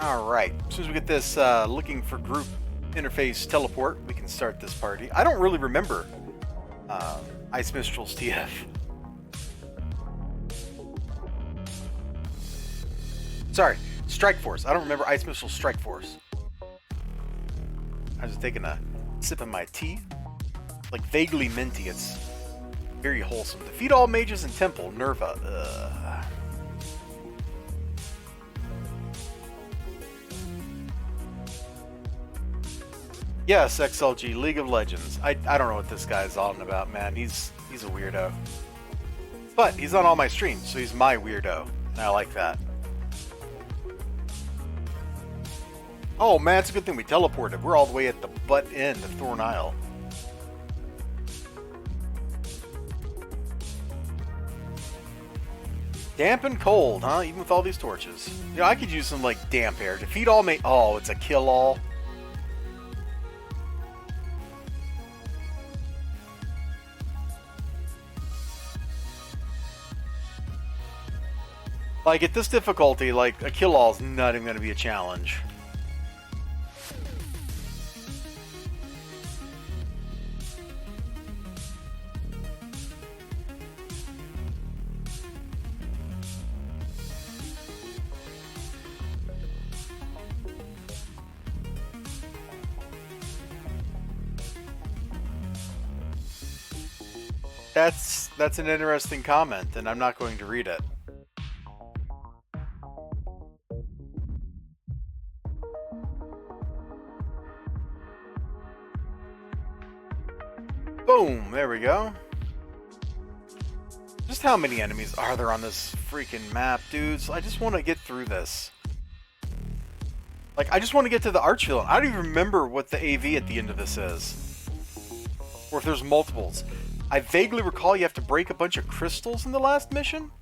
Alright, as soon as we get this looking for group interface teleport, we can start this party. I don't really remember Ice Mistral's TF. Sorry, Strike Force. I don't remember Ice Mistral's Strike Force. I was taking a sip of my tea. Like vaguely minty, it's very wholesome. Defeat all mages in Temple, Nerva. Yes, XLG, League of Legends. I don't know what this guy's on about, man. He's a weirdo. But he's on all my streams, so he's my weirdo. And I like that. Oh man, it's a good thing we teleported. We're all the way at the butt end of Thorn Isle. Damp and cold, huh? Even with all these torches. You know, I could use some, like, damp air. Defeat all Oh, it's a kill-all. Like, at this difficulty, like, a kill-all is not even going to be a challenge. That's an interesting comment, and I'm not going to read it. Boom! There we go. Just how many enemies are there on this freaking map, dudes? I just want to get through this. Like, I just want to get to the Archvillain. I don't even remember what the AV at the end of this is. Or if there's multiples. I vaguely recall you have to break a bunch of crystals in the last mission.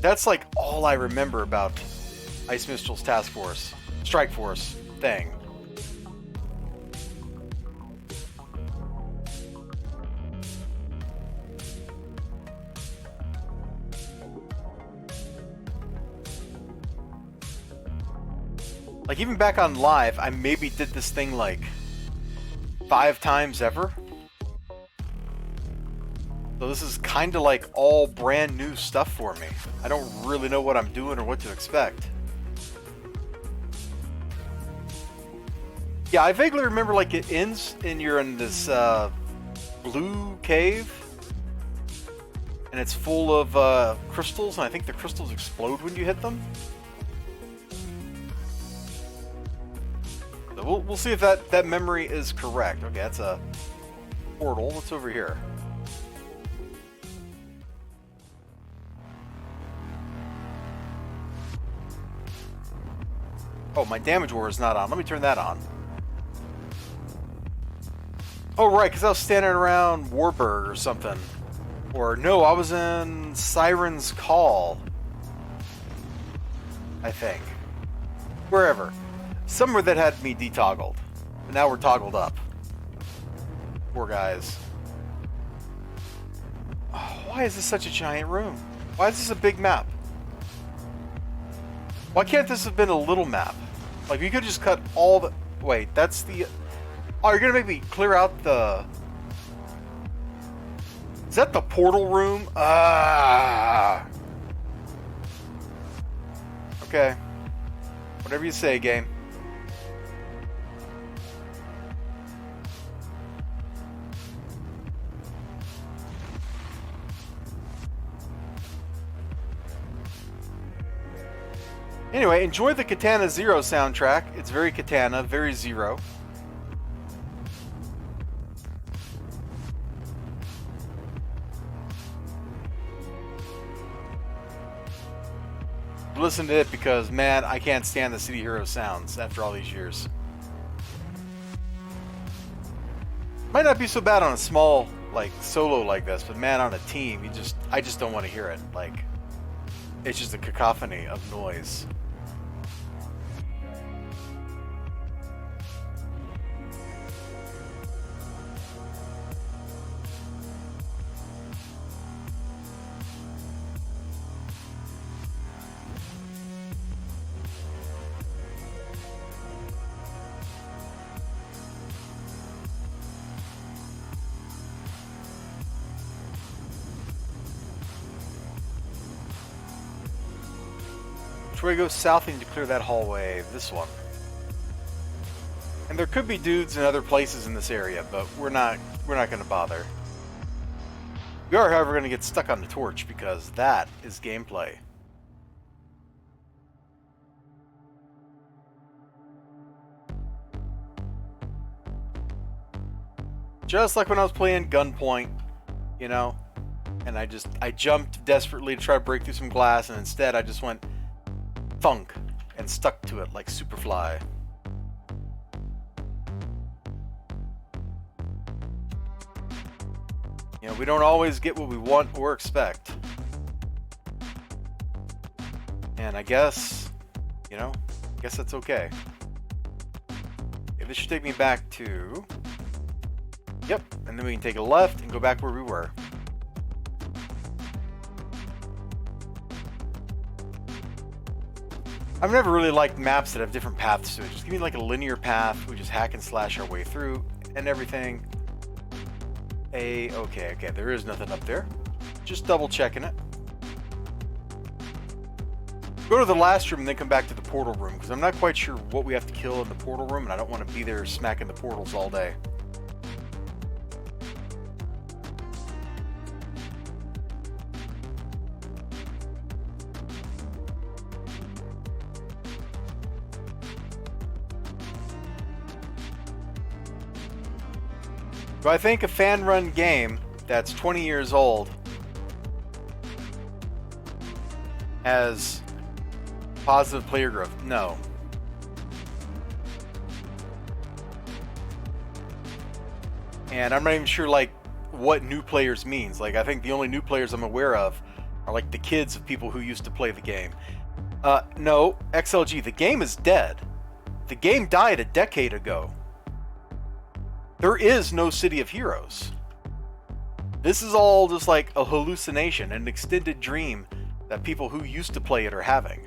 That's like all I remember about Ice Mistral's task force, strike force thing. Like even back on live, I maybe did this thing like 5 times ever. So this is kind of like all brand new stuff for me. I don't really know what I'm doing or what to expect. Yeah, I vaguely remember like it ends and you're in this blue cave. And it's full of crystals, and I think the crystals explode when you hit them. So we'll see if that memory is correct. Okay, that's a portal. What's over here? Oh, my damage war is not on. Let me turn that on. Oh, right, because I was standing around Warburg or something. Or, no, I was in Siren's Call. I think. Wherever. Somewhere that had me detoggled. But now we're toggled up. Poor guys. Oh, why is this such a giant room? Why is this a big map? Why can't this have been a little map? Like, you could just cut all the... Wait, that's the... Oh, you're gonna make me clear out the... Is that the portal room? Ah. Okay. Whatever you say, game. Anyway, enjoy the Katana Zero soundtrack. It's very Katana, very Zero. Listen to it because, man, I can't stand the City Hero sounds after all these years. Might not be so bad on a small, like, solo like this, but man, on a team, I just don't want to hear it. Like, it's just a cacophony of noise. So we go south and to clear that hallway. This one. And there could be dudes in other places in this area, but we're not going to bother. We are, however, going to get stuck on the torch because that is gameplay. Just like when I was playing Gunpoint, you know, and I jumped desperately to try to break through some glass, and instead I just went thunk and stuck to it like Superfly. You know, we don't always get what we want or expect. And I guess, you know, I guess that's okay. Okay, this should take me back to... Yep, and then we can take a left and go back where we were. I've never really liked maps that have different paths to it. Just give me like a linear path. We just hack and slash our way through and everything. Okay, there is nothing up there. Just double checking it. Go to the last room and then come back to the portal room, because I'm not quite sure what we have to kill in the portal room, and I don't want to be there smacking the portals all day. Do I think a fan-run game that's 20 years old has positive player growth? No. And I'm not even sure, like, what new players means. Like, I think the only new players I'm aware of are, like, the kids of people who used to play the game. No, XLG, the game is dead. The game died a decade ago. There is no City of Heroes. This is all just like a hallucination, an extended dream that people who used to play it are having.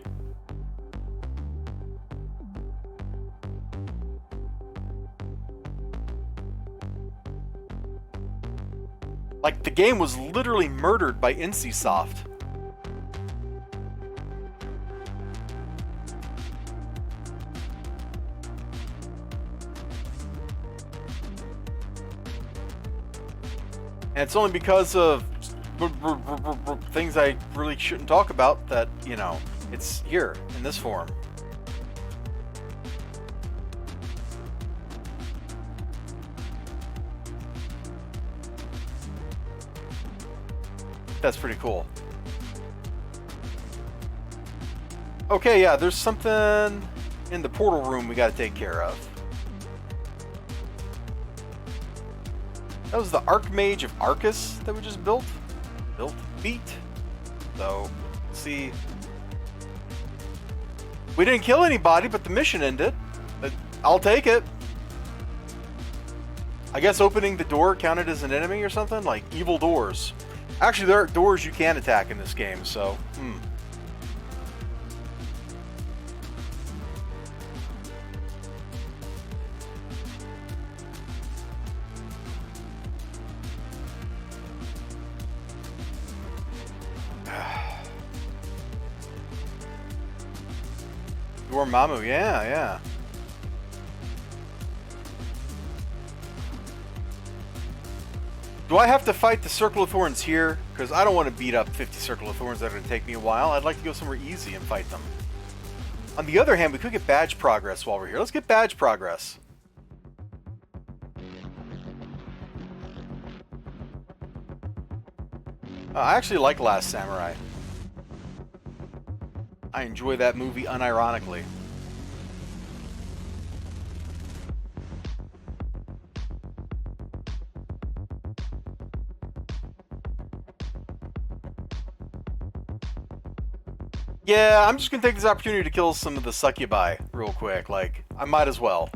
Like, the game was literally murdered by NCSoft. And it's only because of things I really shouldn't talk about that, you know, it's here in this form. That's pretty cool. Okay, yeah, there's something in the portal room we gotta take care of. That was the Archmage of Arcus that we just built. Beat. So, let's see. We didn't kill anybody, but the mission ended. But I'll take it. I guess opening the door counted as an enemy or something? Like evil doors. Actually, there are doors you can attack in this game, so... Dormammu, yeah. Do I have to fight the Circle of Thorns here? Because I don't want to beat up 50 Circle of Thorns that are going to take me a while. I'd like to go somewhere easy and fight them. On the other hand, we could get badge progress while we're here. Let's get badge progress. I actually like Last Samurai. I enjoy that movie unironically. Yeah, I'm just gonna take this opportunity to kill some of the succubi real quick. Like, I might as well.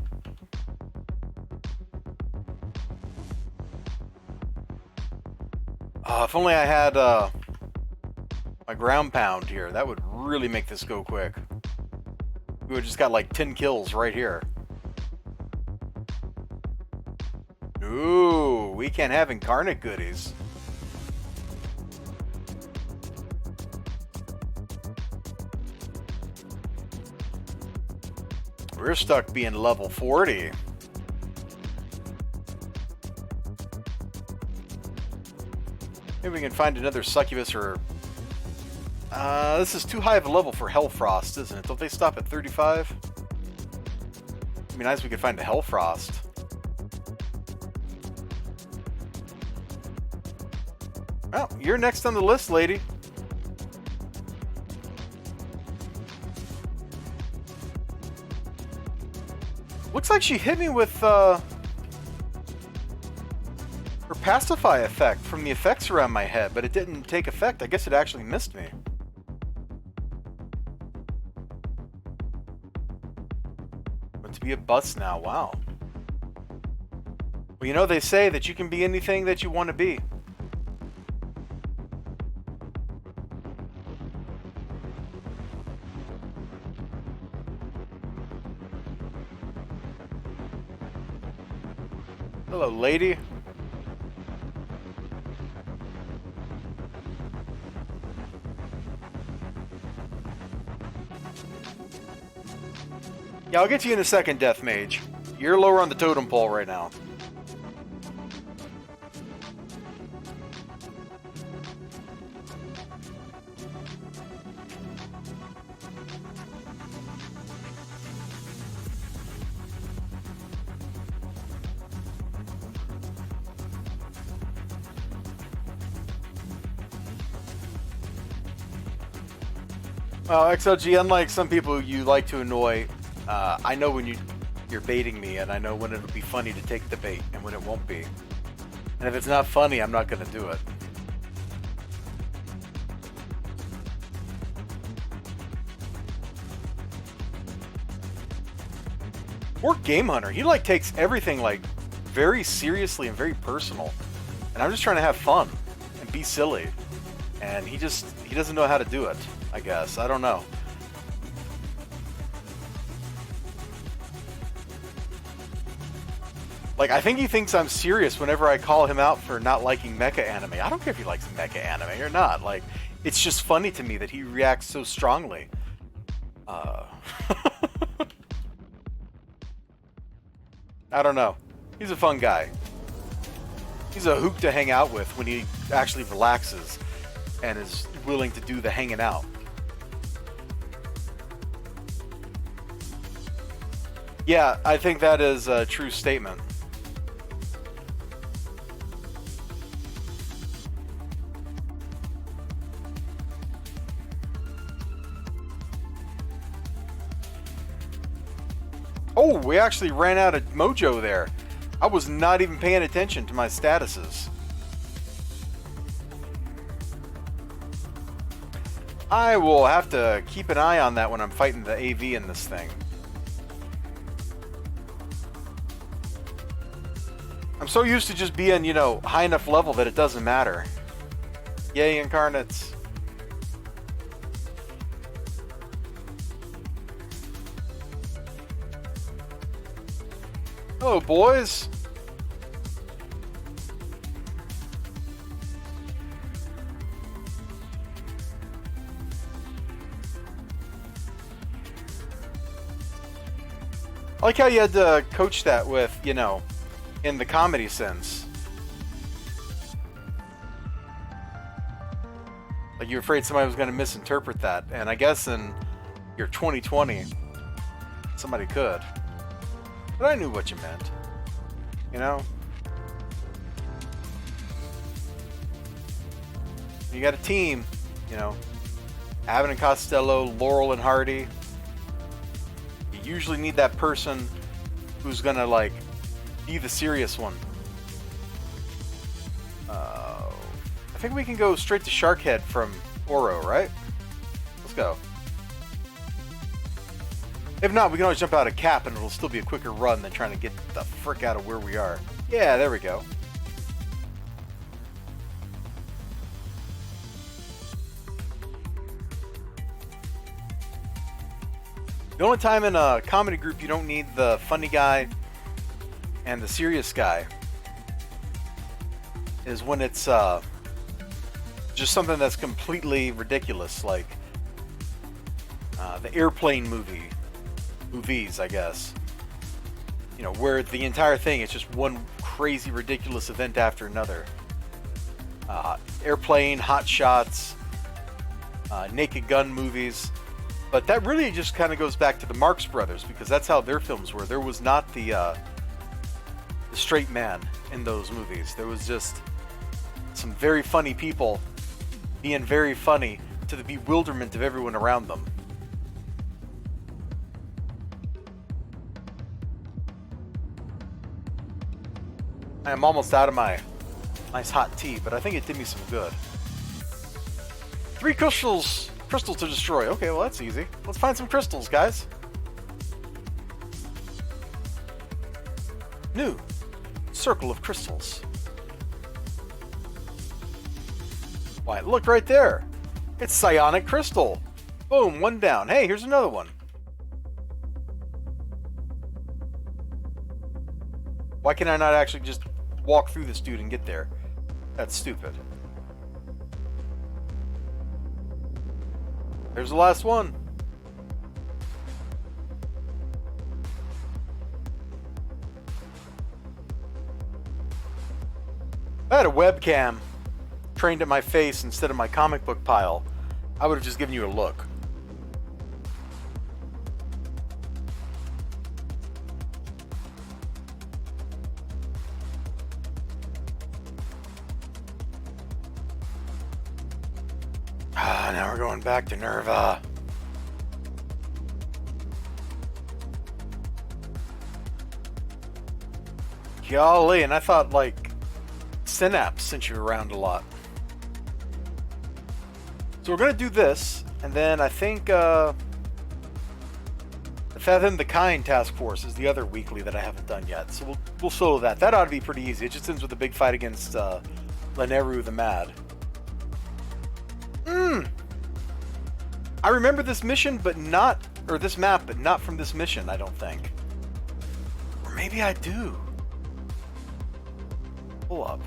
If only I had my ground pound here. That would really make this go quick. We would just got like 10 kills right here. Ooh, we can't have incarnate goodies. We're stuck being level 40. Maybe we can find another succubus or... this is too high of a level for Hellfrost, isn't it? Don't they stop at 35? It'd be nice if we could find a Hellfrost. Well, you're next on the list, lady. Looks like she hit me with her pacify effect from the effects around my head, but it didn't take effect. I guess it actually missed me. But to be a bus now, wow. Well, you know, they say that you can be anything that you want to be. Hello, lady. Yeah, I'll get to you in a second, Death Mage. You're lower on the totem pole right now. Well, XLG, unlike some people you like to annoy, I know when you're baiting me, and I know when it'll be funny to take the bait, and when it won't be. And if it's not funny, I'm not going to do it. Poor Game Hunter, he like takes everything like very seriously and very personal. And I'm just trying to have fun and be silly. And he doesn't know how to do it, I guess. I don't know. Like, I think he thinks I'm serious whenever I call him out for not liking mecha anime. I don't care if he likes mecha anime or not. Like, it's just funny to me that he reacts so strongly. I don't know. He's a fun guy. He's a hoot to hang out with when he actually relaxes and is willing to do the hanging out. Yeah, I think that is a true statement. Oh, we actually ran out of mojo there. I was not even paying attention to my statuses. I will have to keep an eye on that when I'm fighting the AV in this thing. I'm so used to just being, you know, high enough level that it doesn't matter. Yay, incarnates. Hello, boys. I like how you had to coach that with, you know, in the comedy sense. Like you're afraid somebody was going to misinterpret that. And I guess in your 2020, somebody could. But I knew what you meant. You know? You got a team, you know. Abbott and Costello, Laurel and Hardy. You usually need that person who's gonna, like, be the serious one. I think we can go straight to Sharkhead from Oro, right? Let's go. If not, we can always jump out a cap and it'll still be a quicker run than trying to get the frick out of where we are. Yeah, there we go. The only time in a comedy group you don't need the funny guy and the serious guy is when it's just something that's completely ridiculous, like the Airplane movie movies, I guess. You know, where the entire thing is just one crazy, ridiculous event after another. Airplane, Hot Shots, Naked Gun movies. But that really just kind of goes back to the Marx Brothers, because that's how their films were. There was not the straight man in those movies. There was just some very funny people being very funny to the bewilderment of everyone around them. I am almost out of my nice hot tea, but I think it did me some good. 3 crystals to destroy. Okay, well that's easy. Let's find some crystals, guys. New circle of crystals. Why, look right there. It's psionic crystal. Boom, 1 down. Hey, here's another one. Why can I not actually just walk through this dude and get there? That's stupid. There's the last one. If I had a webcam trained at my face instead of my comic book pile, I would have just given you a look. Now we're going back to Nerva. Golly, and I thought, like, Synapse sent you around a lot. So we're going to do this, and then I think, the Fathom the Kind Task Force is the other weekly that I haven't done yet. So we'll solo that. That ought to be pretty easy. It just ends with a big fight against, Leneru the Mad. I remember this mission, but not... Or this map, but not from this mission, I don't think. Or maybe I do. Pull up.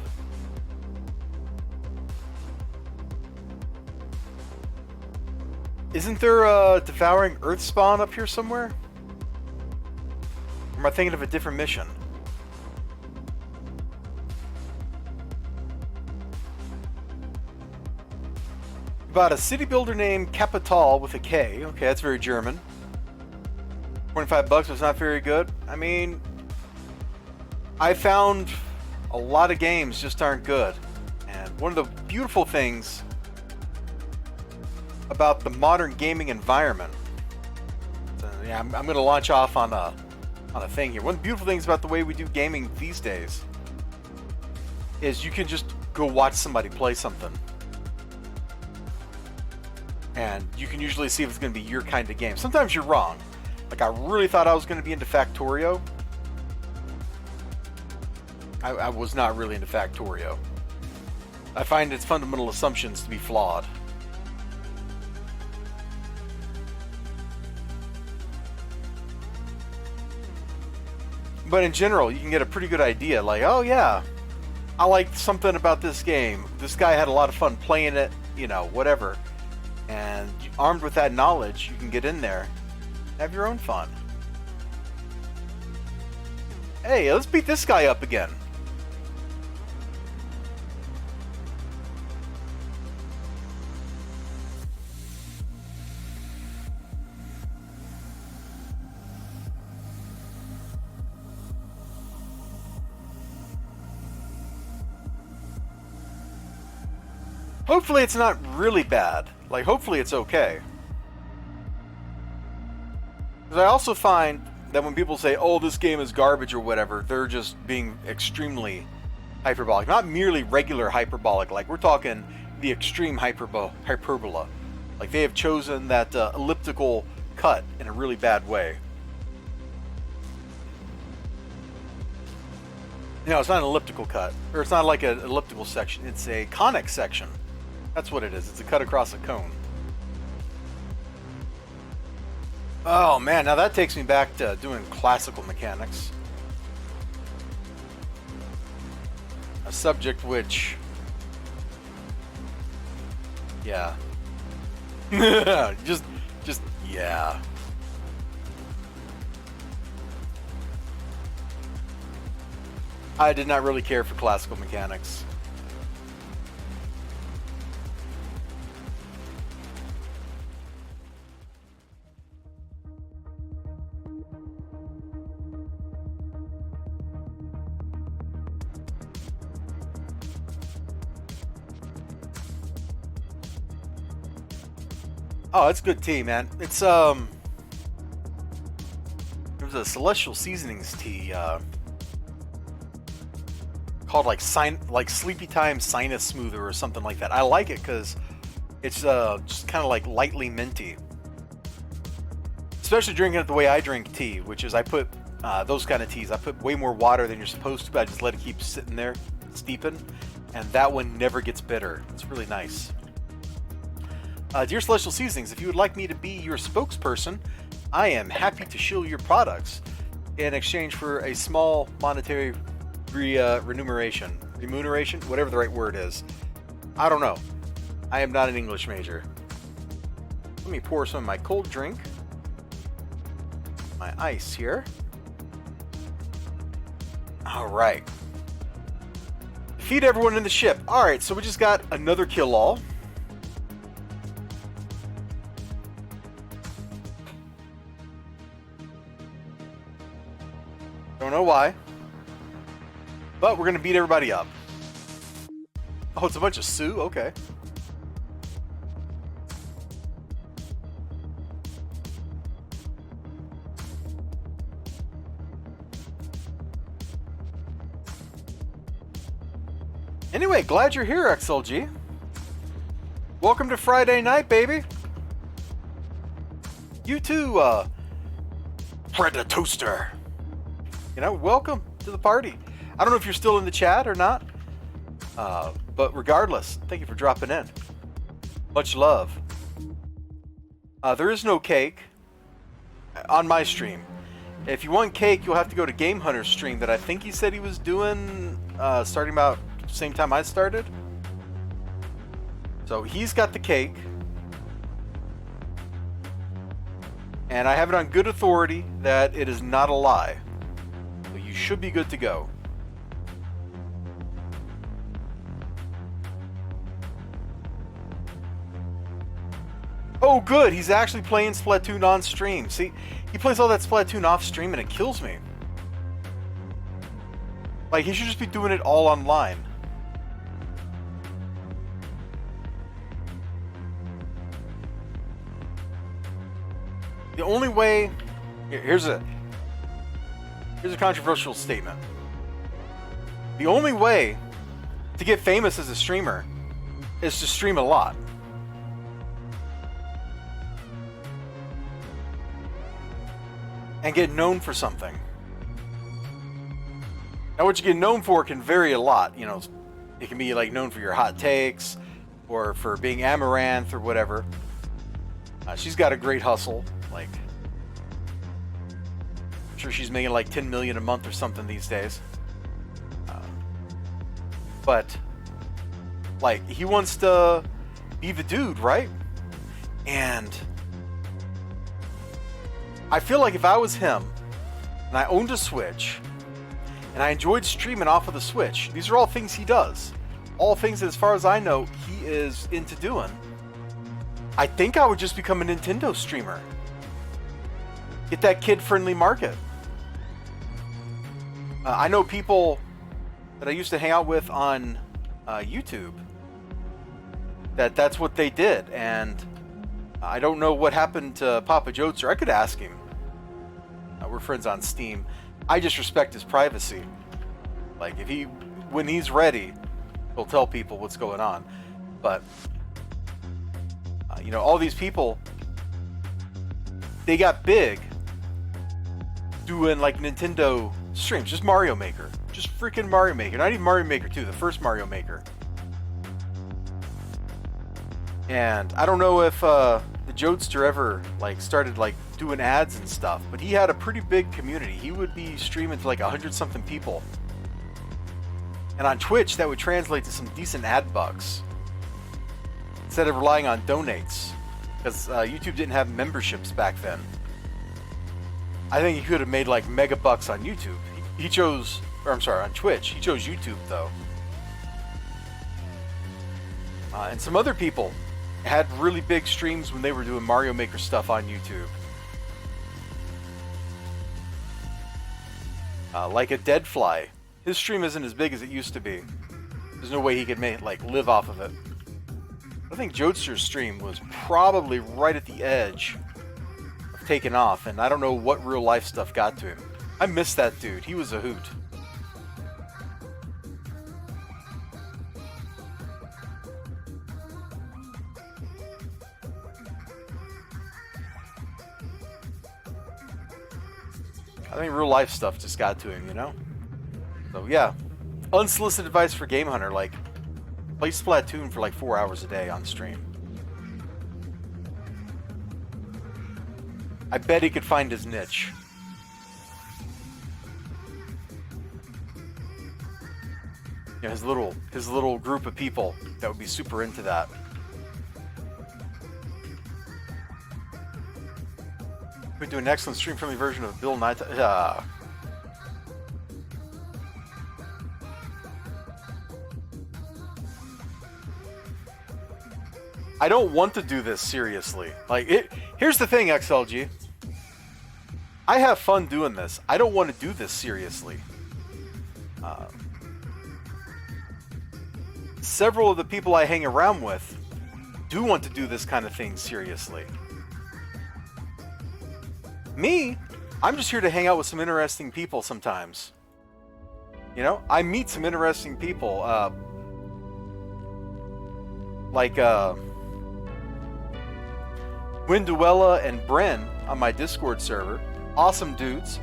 Isn't there a Devouring Earth spawn up here somewhere? Or am I thinking of a different mission? About a city builder named Capital with a K. Okay, that's very German. $25 was not very good. I mean, I found a lot of games just aren't good. And one of the beautiful things about the modern gaming environment, so, yeah, I'm going to launch off on a thing here. One of the beautiful things about the way we do gaming these days is you can just go watch somebody play something. And you can usually see if it's going to be your kind of game. Sometimes you're wrong. Like, I really thought I was going to be into Factorio. I was not really into Factorio. I find its fundamental assumptions to be flawed. But in general, you can get a pretty good idea. Like, oh yeah, I liked something about this game. This guy had a lot of fun playing it, you know, whatever. And armed with that knowledge, you can get in there, have your own fun. Hey, let's beat this guy up again. Hopefully it's not really bad. Like, hopefully it's okay. Because I also find that when people say, oh, this game is garbage or whatever, they're just being extremely hyperbolic. Not merely regular hyperbolic. Like, we're talking the extreme hyperbola. Like, they have chosen that elliptical cut in a really bad way. No, it's not an elliptical cut. Or it's not like an elliptical section. It's a conic section. That's what it is. It's a cut across a cone. Oh man, now that takes me back to doing classical mechanics. A subject which... Yeah. just, yeah. I did not really care for classical mechanics. Oh, it's good tea, man. It's there was a Celestial Seasonings tea called like Sleepy Time Sinus Smoother or something like that. I like it because it's just kind of like lightly minty. Especially drinking it the way I drink tea, which is I put those kind of teas. I put way more water than you're supposed to, but I just let it keep sitting there, steeping, and that one never gets bitter. It's really nice. Dear Celestial Seasonings, if you would like me to be your spokesperson, I am happy to shill your products in exchange for a small monetary remuneration, whatever the right word is. I don't know. I am not an English major. Let me pour some of my cold drink. My ice here. All right. Feed everyone in the ship. All right, so we just got another kill all. Don't know why, but we're gonna beat everybody up. Oh, it's a bunch of Sioux? Okay. Anyway, glad you're here, XLG. Welcome to Friday night, baby. You too, Predatoaster. You know, welcome to the party. I don't know if you're still in the chat or not, but regardless, thank you for dropping in. Much love. There is no cake on my stream. If you want cake, you'll have to go to Game Hunter's stream that I think he said he was doing starting about the same time I started. So he's got the cake. And I have it on good authority that it is not a lie. So you should be good to go. Oh good, he's actually playing Splatoon on stream. See, he plays all that Splatoon off stream and it kills me. Like, he should just be doing it all online. The only way... Here's a controversial statement. The only way to get famous as a streamer is to stream a lot. And get known for something. Now, what you get known for can vary a lot. You know, it can be like known for your hot takes, or for being Amaranth, or whatever. She's got a great hustle. Like, I'm sure she's making like 10 million a month or something these days. But like, he wants to be the dude, right? And I feel like if I was him, and I owned a Switch, and I enjoyed streaming off of the Switch, these are all things he does. All things that, as far as I know, he is into doing. I think I would just become a Nintendo streamer. Get that kid-friendly market. I know people that I used to hang out with on YouTube that's what they did, and I don't know what happened to Papa Jotzer. I could ask him. We're friends on Steam. I just respect his privacy. Like, when he's ready, he'll tell people what's going on. But you know, all these people, they got big doing like Nintendo streams, just Mario Maker, just freaking Mario Maker, not even Mario Maker 2, the first Mario Maker. And I don't know if the Jotster ever like started like doing ads and stuff, but he had a pretty big community. He would be streaming to like 100-something people, and on Twitch that would translate to some decent ad bucks instead of relying on donates, because YouTube didn't have memberships back then. I think he could have made like mega bucks on YouTube. He chose Or I'm sorry, on Twitch. He chose YouTube though. And some other people had really big streams when they were doing Mario Maker stuff on YouTube. Like a Deadfly. His stream isn't as big as it used to be. There's no way he could live off of it. I think Jodester's stream was probably right at the edge of taking off, and I don't know what real life stuff got to him. I miss that dude. He was a hoot. I think real life stuff just got to him, you know? So yeah, unsolicited advice for Game Hunter, like, play Splatoon for like 4 hours a day on stream. I bet he could find his niche. You know, his little group of people that would be super into that. We do an excellent stream-friendly version of Bill Nye. I don't want to do this seriously. Here's the thing, XLG. I have fun doing this. I don't want to do this seriously. Several of the people I hang around with do want to do this kind of thing seriously. Me, I'm just here to hang out with some interesting people sometimes. You know, I meet some interesting people. Like Winduella and Bren on my Discord server. Awesome dudes.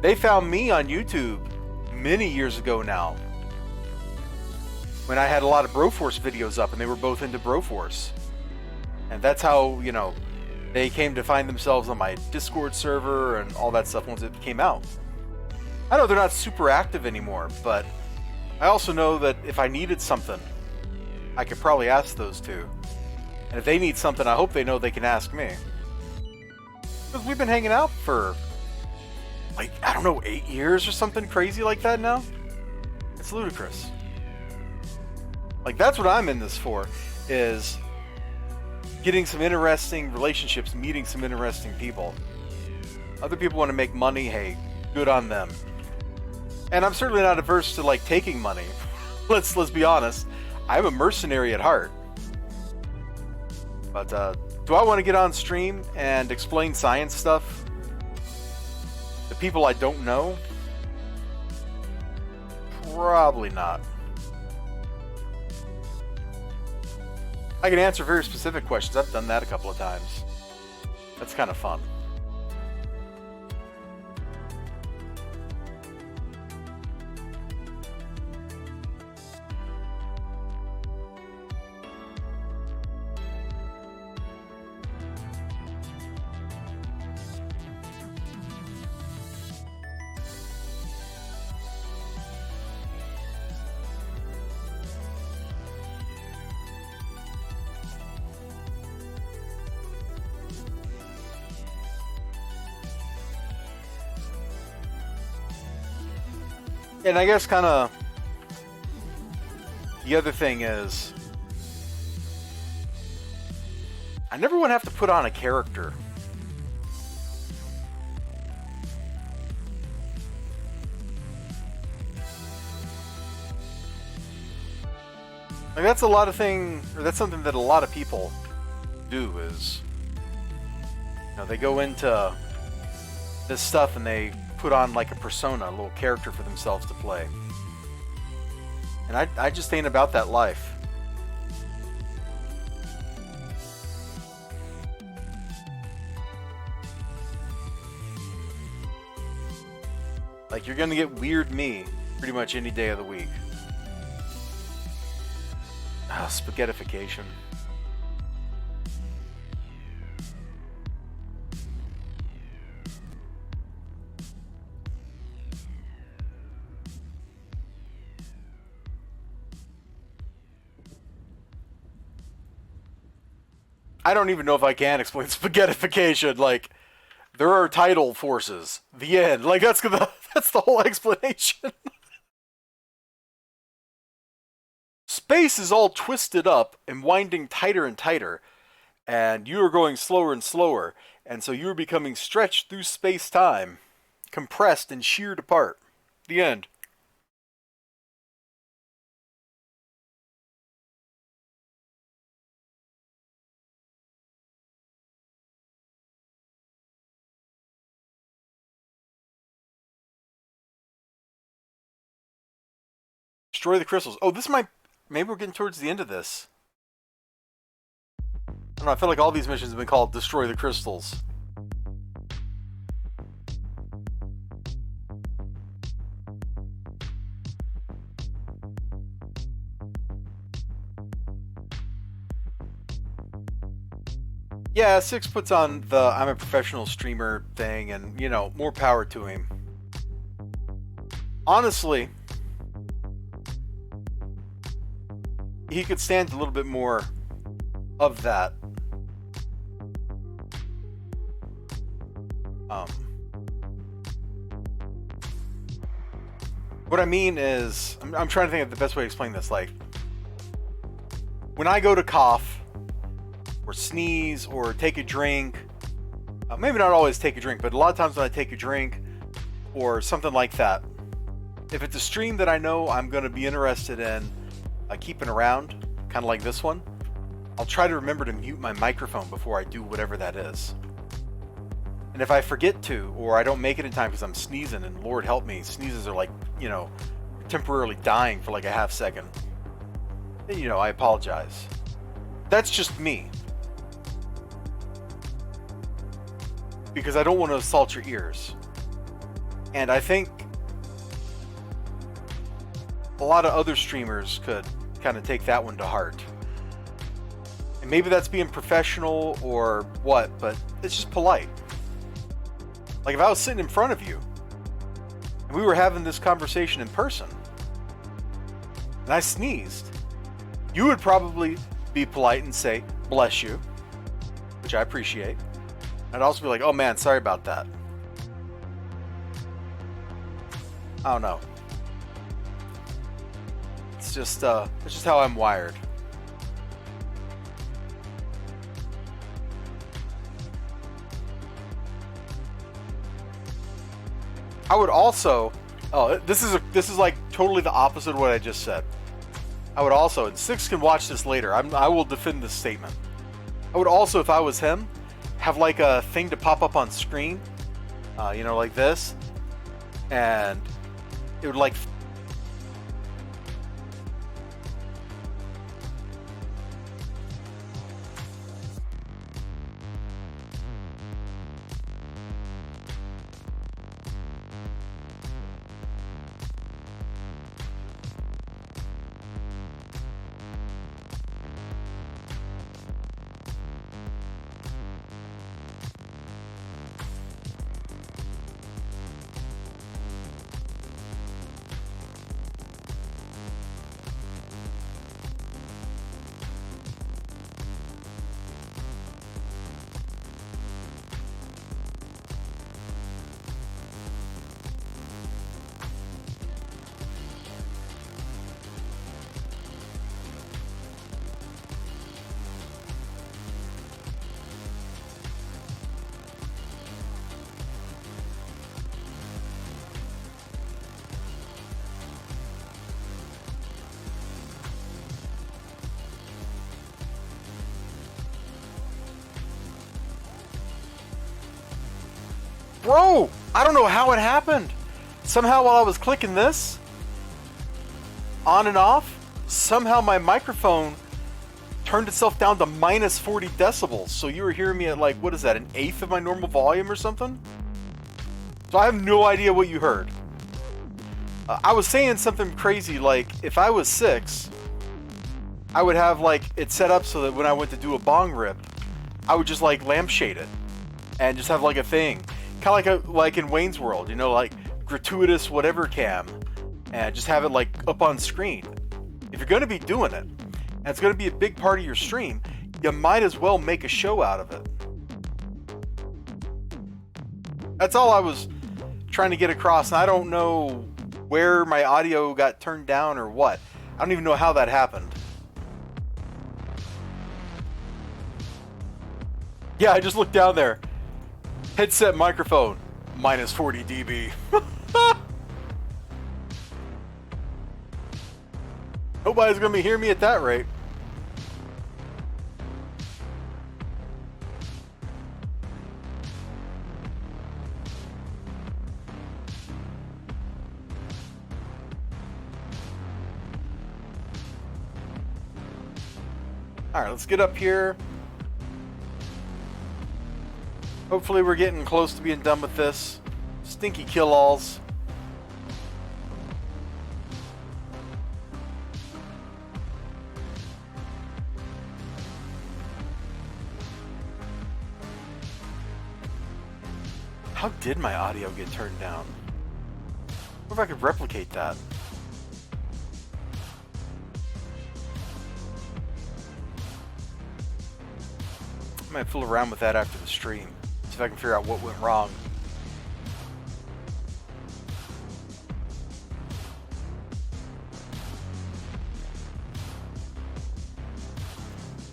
They found me on YouTube many years ago now, when I had a lot of Broforce videos up and they were both into Broforce. And that's how, you know, they came to find themselves on my Discord server and all that stuff once it came out. I know they're not super active anymore, but I also know that if I needed something, I could probably ask those two. And if they need something, I hope they know they can ask me. Because we've been hanging out for, like, I don't know, 8 years or something crazy like that now? It's ludicrous. Like, that's what I'm in this for, is getting some interesting relationships, meeting some interesting people. Other people want to make money, hey, good on them. And I'm certainly not averse to, like, taking money. Let's be honest. I'm a mercenary at heart. But, do I want to get on stream and explain science stuff to people I don't know? Probably not. I can answer very specific questions. I've done that a couple of times. That's kind of fun. And I guess kind of the other thing is, I never want to have to put on a character. Like, that's a lot of that's something that a lot of people do, is, you know, they go into this stuff and they put on like a persona, a little character for themselves to play. And I just ain't about that life. Like, you're gonna get weird me pretty much any day of the week. Spaghettification. I don't even know if I can explain spaghettification. Like, there are tidal forces. The end. Like, that's the whole explanation. space is all twisted up and winding tighter and tighter, and you are going slower and slower, and so you are becoming stretched through space-time, compressed and sheared apart. The end. Destroy the crystals. Oh, this might... Maybe we're getting towards the end of this. I don't know, I feel like all these missions have been called Destroy the Crystals. Yeah, Six puts on the I'm a professional streamer thing, and, you know, more power to him. Honestly, he could stand a little bit more of that. What I mean is, I'm trying to think of the best way to explain this. Like, when I go to cough, or sneeze, or take a drink, maybe not always take a drink, but a lot of times when I take a drink, or something like that, if it's a stream that I know I'm going to be interested in keeping around, kind of like this one, I'll try to remember to mute my microphone before I do whatever that is. And if I forget to, or I don't make it in time because I'm sneezing, and Lord help me, sneezes are like, you know, temporarily dying for like a half second, then, you know, I apologize. That's just me. Because I don't want to assault your ears. And I think a lot of other streamers could kind of take that one to heart. And maybe that's being professional or what, but it's just polite. Like if I was sitting in front of you and we were having this conversation in person and I sneezed, you would probably be polite and say, bless you, which I appreciate. I'd also be like, oh man, sorry about that. I don't know. It's just how I'm wired. I would also, this is like totally the opposite of what I just said. I would also, and Six can watch this later, I will defend this statement. I would also, if I was him, have like a thing to pop up on screen, you know, like this, and it would like Bro, I don't know how it happened. Somehow while I was clicking this, on and off, somehow my microphone turned itself down to minus 40 decibels. So you were hearing me at like, what is that, 1/8 of my normal volume or something? So I have no idea what you heard. I was saying something crazy like, if I was 6, I would have like it set up so that when I went to do a bong rip, I would just like lampshade it and just have like a thing. Kind of like in Wayne's World, you know, like gratuitous whatever cam, and just have it like up on screen. If you're going to be doing it, and it's going to be a big part of your stream, you might as well make a show out of it. That's all I was trying to get across, and I don't know where my audio got turned down or what. I don't even know how that happened. Yeah, I just looked down there. Headset microphone, minus 40 dB. Nobody's gonna be hearing me at that rate. Alright, let's get up here. Hopefully we're getting close to being done with this. Stinky kill-alls. How did my audio get turned down? I wonder if I could replicate that. I might fool around with that after the stream. See if I can figure out what went wrong.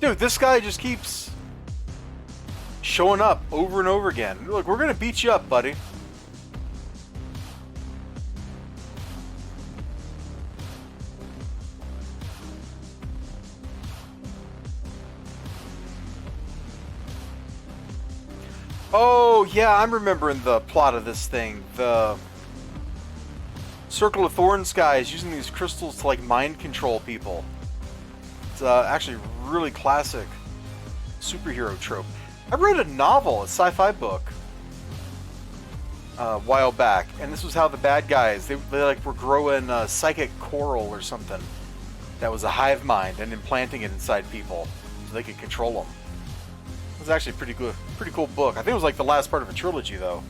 Dude, this guy just keeps showing up over and over again. Look, we're gonna beat you up, buddy. Oh, yeah, I'm remembering the plot of this thing. The Circle of Thorns guy is using these crystals to, like, mind control people. It's actually really classic superhero trope. I read a novel, a sci-fi book, a while back, and this was how the bad guys, they like were growing psychic coral or something that was a hive mind and implanting it inside people so they could control them. It was actually pretty good, pretty cool book. I think it was like the last part of a trilogy, though.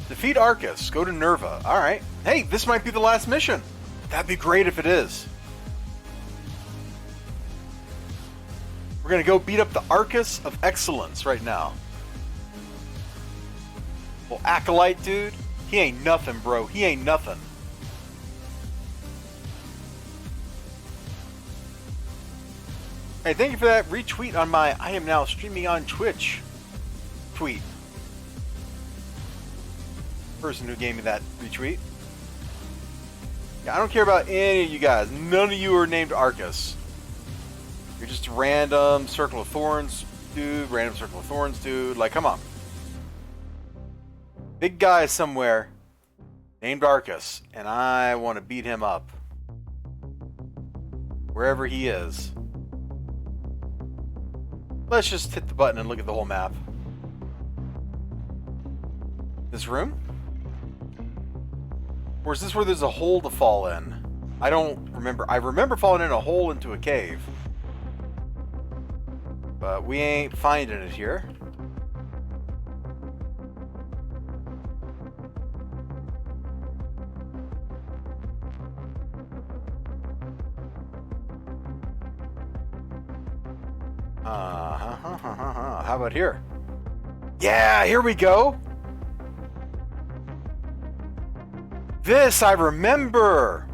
Defeat Arcus. Go to Nerva. Alright. Hey, this might be the last mission. That'd be great if it is. We're gonna go beat up the Arcus of Excellence right now. Well, Acolyte, dude. He ain't nothing, bro. He ain't nothing. Hey, thank you for that retweet on my I am now streaming on Twitch tweet. Person who gave me that retweet. Yeah, I don't care about any of you guys. None of you are named Arcus. You're just a random Circle of Thorns dude, random Circle of Thorns dude. Like, come on. Big guy somewhere named Arcus, and I want to beat him up. Wherever he is. Let's just hit the button and look at the whole map. This room? Or is this where there's a hole to fall in? I don't remember. I remember falling in a hole into a cave. But we ain't finding it here. How about here? Yeah, here we go. This I remember.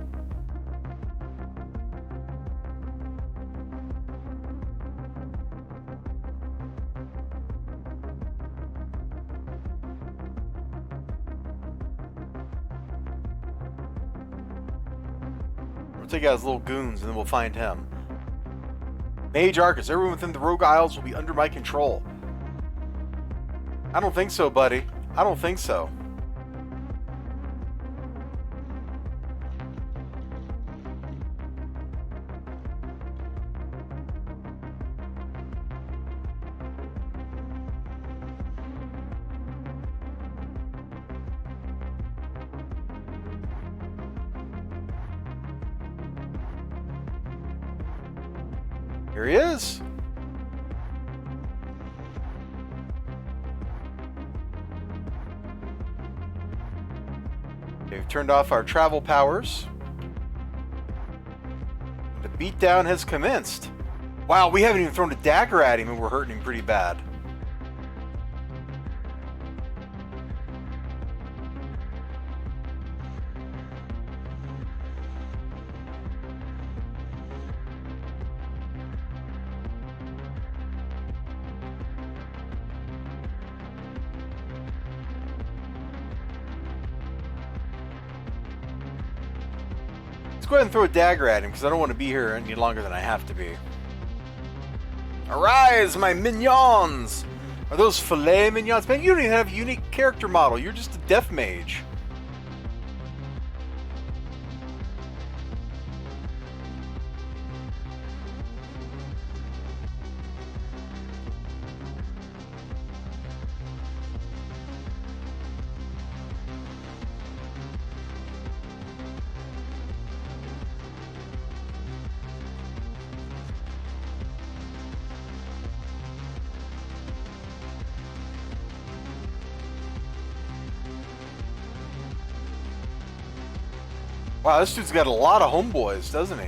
We'll take out his little goons and then we'll find him. Mage Arcus, everyone within the Rogue Isles will be under my control. I don't think so, buddy. I don't think so. Here he is. We've turned off our travel powers. The beatdown has commenced. Wow, we haven't even thrown a dagger at him and we're hurting him pretty bad. go ahead and throw a dagger at him, because I don't want to be here any longer than I have to be. Arise, my minions! Are those filet minions? Man, you don't even have a unique character model. You're just a death mage. Wow, this dude's got a lot of homeboys, doesn't he?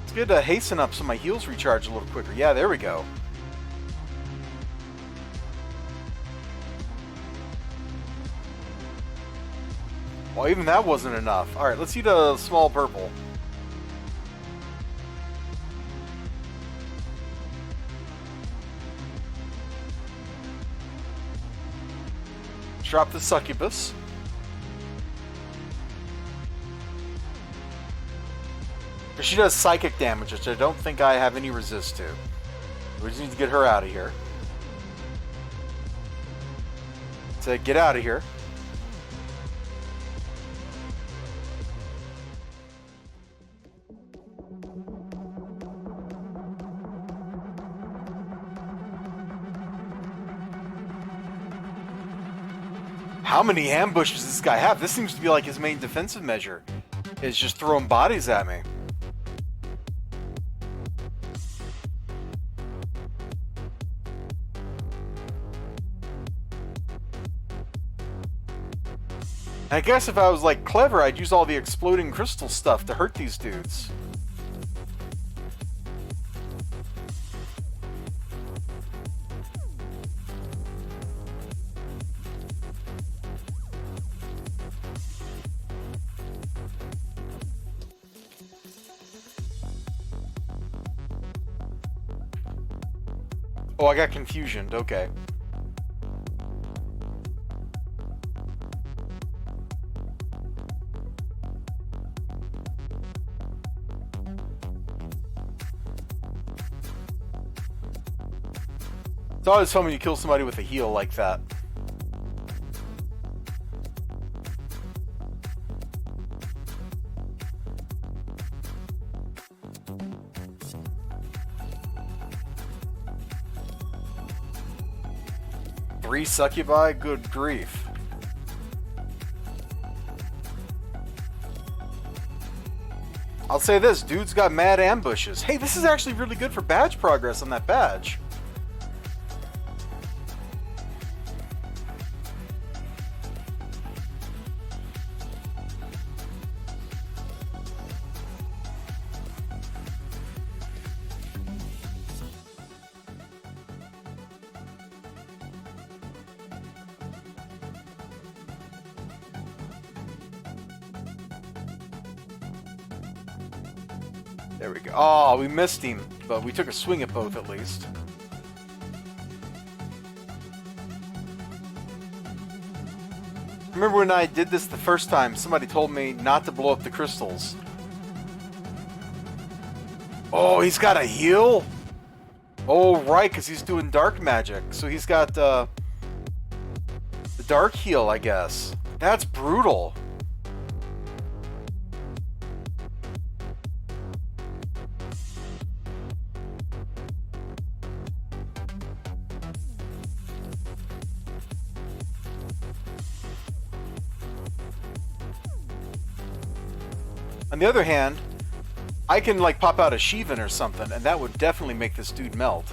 It's good to hasten up so my heals recharge a little quicker. Yeah, there we go. Well, even that wasn't enough. Alright, let's eat a small purple. Let's drop the succubus. She does psychic damage, which I don't think I have any resist to. We just need to get her out of here. So get out of here. How many ambushes does this guy have? This seems to be like his main defensive measure, is just throwing bodies at me. I guess if I was like clever, I'd use all the exploding crystal stuff to hurt these dudes. Oh, I got confusioned. Okay. It's always fun when you kill somebody with a heal like that. Three succubi? Good grief. I'll say this, dude's got mad ambushes. Hey, this is actually really good for badge progress on that badge. There we go. Oh, we missed him, but we took a swing at both at least. Remember when I did this the first time, somebody told me not to blow up the crystals. Oh, he's got a heal? Oh, right, because he's doing dark magic. So he's got the dark heal, I guess. That's brutal. On the other hand, I can like pop out a Shivan or something, and that would definitely make this dude melt.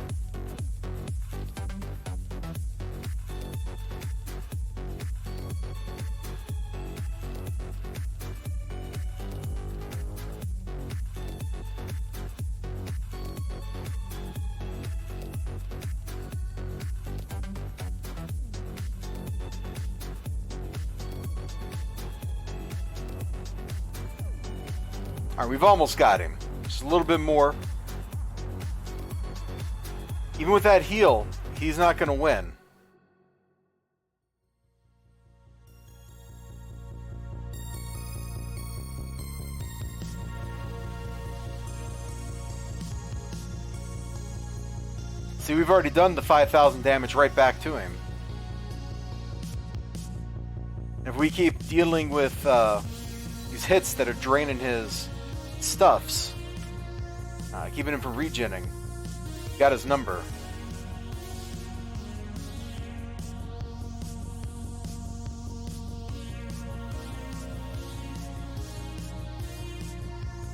Alright, we've almost got him. Just a little bit more. Even with that heal, he's not going to win. See, we've already done the 5,000 damage right back to him. If we keep dealing with these hits that are draining his stuffs, keeping him from regenning, got his number.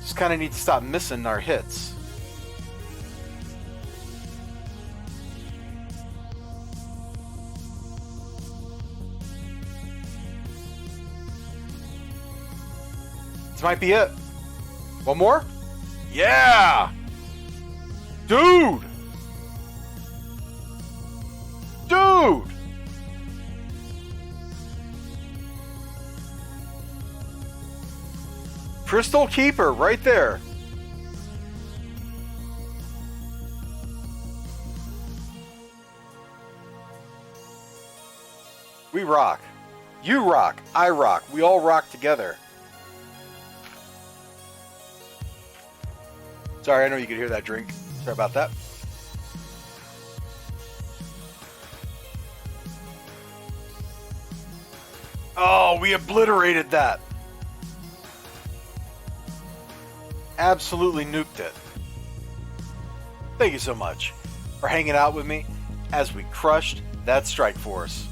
Just kind of need to stop missing our hits. This might be it. One more? Yeah! Dude! Dude! Crystal Keeper right there. We rock. You rock. I rock. We all rock together. Sorry, I know you could hear that drink. Sorry about that. Oh, we obliterated that. Absolutely nuked it. Thank you so much for hanging out with me as we crushed that strike force.